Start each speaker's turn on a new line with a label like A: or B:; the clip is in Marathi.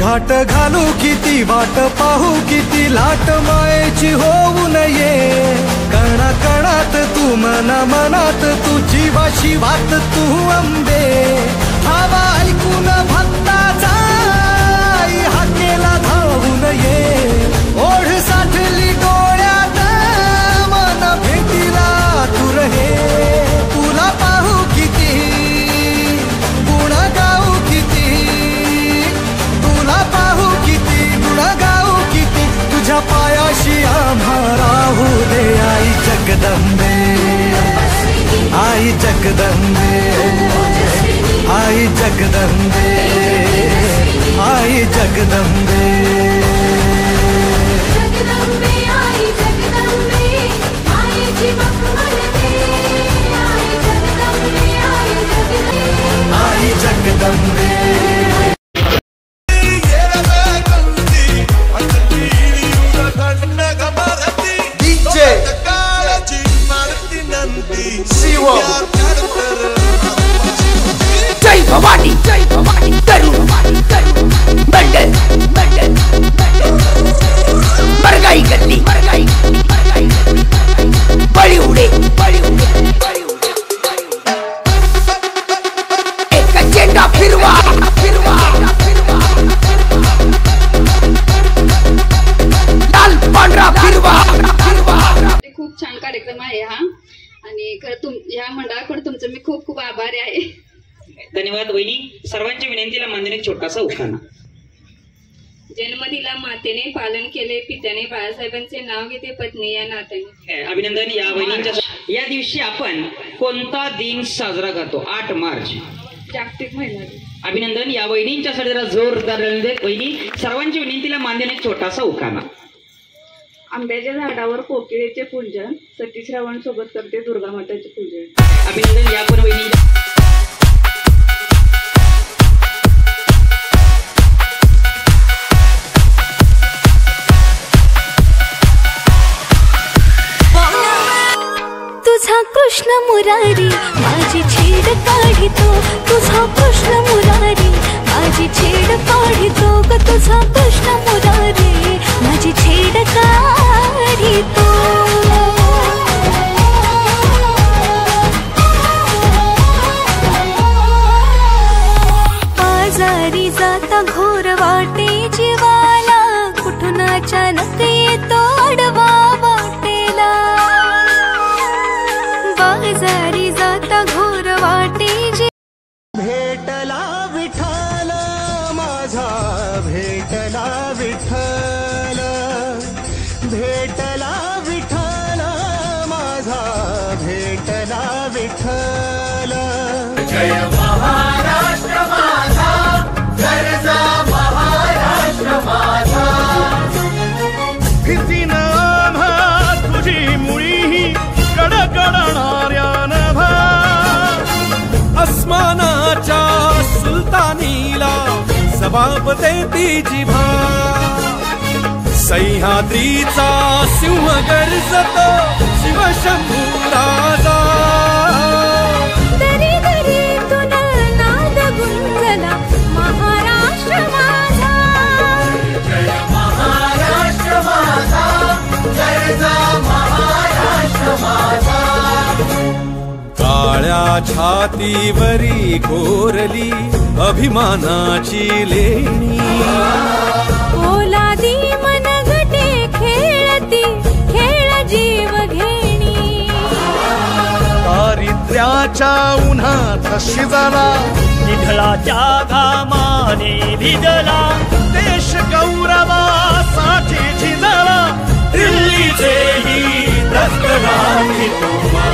A: घाट घालू किती वाट पाहू किती लाट मायेची होऊ नये कणा कणात तू मना मनात तू जीवा शिवात तू अंबे हवा ऐकून भक्ताचा हाकेला धावू नये ओढ साठली डोळ्यात मन भेटीला तू रहे तुला पाहू किती गुण गाऊ किती तुला पाहू किती गुण गाऊ किती तुझ्या पायाशी आम्हा राहू दे आई जगदंबे आई जगदंबे आई जगदंबे आई जगदंबे आई जगदंबे
B: DJ Siwa
C: जय भवानी तरुण बंडल बरगाई गल्ली बळी उडे एक झेंडा फिरवा लाल पांढरा फिरवा
D: खूप छान कार्यक्रम आहे हा आणि खरं ह्या मंडळाकडे तुमचं मी खूप खूप आभारी आहे.
E: धन्यवाद वहिनी. सर्वांच्या विनंतीला माननीय छोटासा उखाणा.
D: जन्म दिला मातेने पालन केले पित्याने बाळासाहेबांचे नाव घेते पत्नी या नात्याने.
E: अभिनंदन या वहिनींच्या. या दिवशी आपण कोणता दिन साजरा करतो? 8 मार्च
D: जागतिक महिला.
E: अभिनंदन या वहिनींच्यासाठी जरा जोरदार वहिनी. सर्वांच्या विनंतीला माननीय छोटासा उखाणा.
D: आंब्याच्या झाडावर कोकिळेचे पूजन सती श्रावण सोबत करते दुर्गा माताचे पूजन.
E: अभिनंदन या पण वहिनी.
F: तुझा कृष्ण मुरारी माझी छेड काढितो तुझा कृष्ण मुरारी माझी छेड काढितो ग तुझा कृष्ण मुरारी माझी छेड काढितो. आजारी जाता घोर वाटे जीवाला कुठून अचानक येतो अडवा वाटेला. बाजारी जाता घोर वाटे
A: भेटला विठ्ठल माझा भेटला विठ्ठल भेटला विठ्ठल माझा भेटला विठ्ठल.
B: जय महाराष्ट्र माझा गरजा महाराष्ट्र माझा
A: भीती नामा तुझी मुळी कडकडणाऱ्या नभा अस्मानाच्या सुलतानीला जबाब देती जिभा. सह्याद्रीचा सिंह गर्जतो शिवशंभू राजा.
F: दरी दरीतून नाद गुंजला महाराष्ट्र माझा.
B: जय महाराष्ट्र माझा गरजा महाराष्ट्र माझा.
A: काळ्या छातीवरी कोरली अभिमानाची लेणी
F: ओलादी मनगटे खेळती खेळ जीव घेणी.
A: दारिद्र्याच्या उन्हात शिजला
G: निधळाच्या घामाने भिजला
A: देश गौरवासाठी झिजला दिल्लीचेही दस्तगाठी तुम्हा.